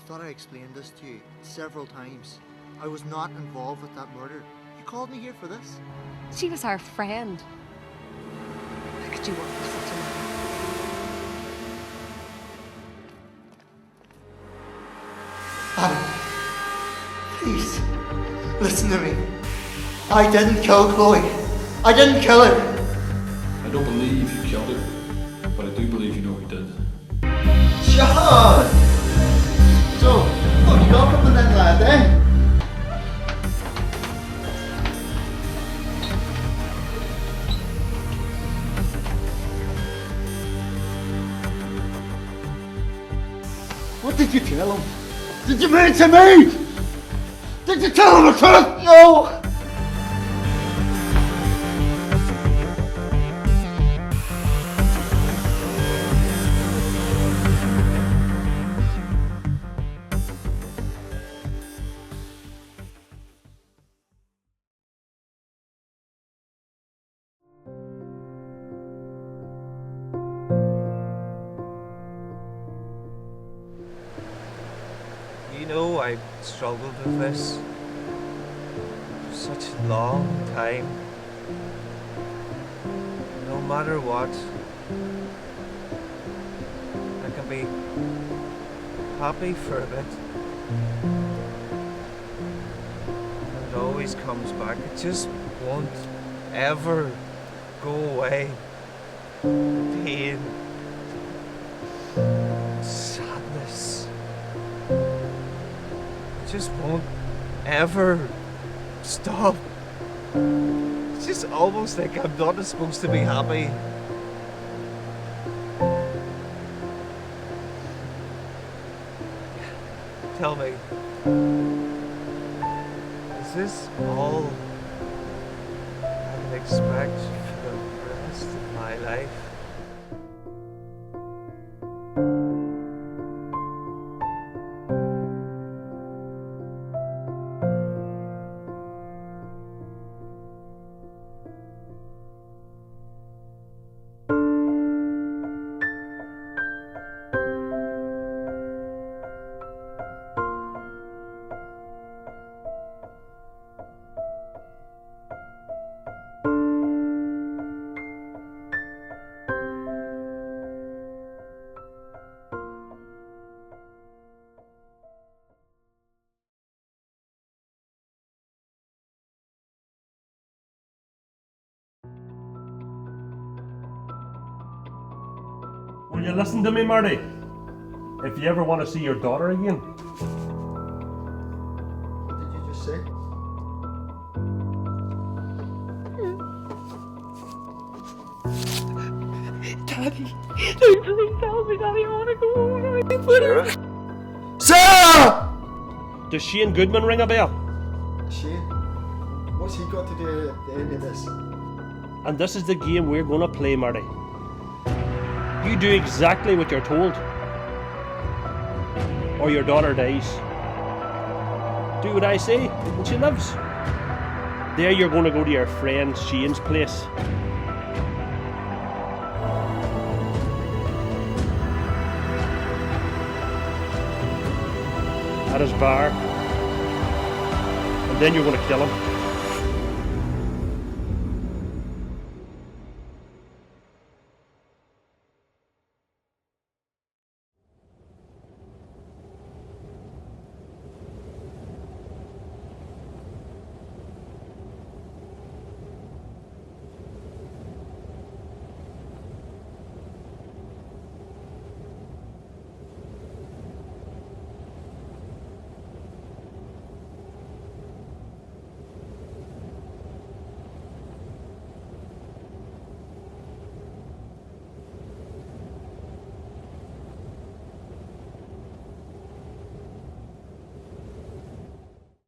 thought I explained this to you several times. I was not involved with that murder. You called me here for this? She was our friend. How could you work for such a man? Adam, please, listen to me. I didn't kill Chloe. I didn't kill her. I don't believe you killed her, but I do believe you know who did. John! So, what have you got from the then, lad, eh? What did you tell him? Did you mean to me? Did you tell him the truth? No! You know, I've struggled with this for such a long time. No matter what, I can be happy for a bit. And it always comes back. It just won't ever go away. Pain. Sadness. Just won't ever stop. It's just almost like I'm not supposed to be happy. Tell me, is this all I can expect for the rest of my life? Will you listen to me, Marty? If you ever want to see your daughter again. What did you just say? Daddy, please tell me, Daddy, I want to go home. I can put her. Sarah! Does Shane Goodman ring a bell? Shane, what's he got to do at the end of this? And this is the game we're going to play, Marty. You do exactly what you're told, or your daughter dies. Do what I say, and she lives. There you're going to go to your friend Shane's place. At his bar. And then you're going to kill him.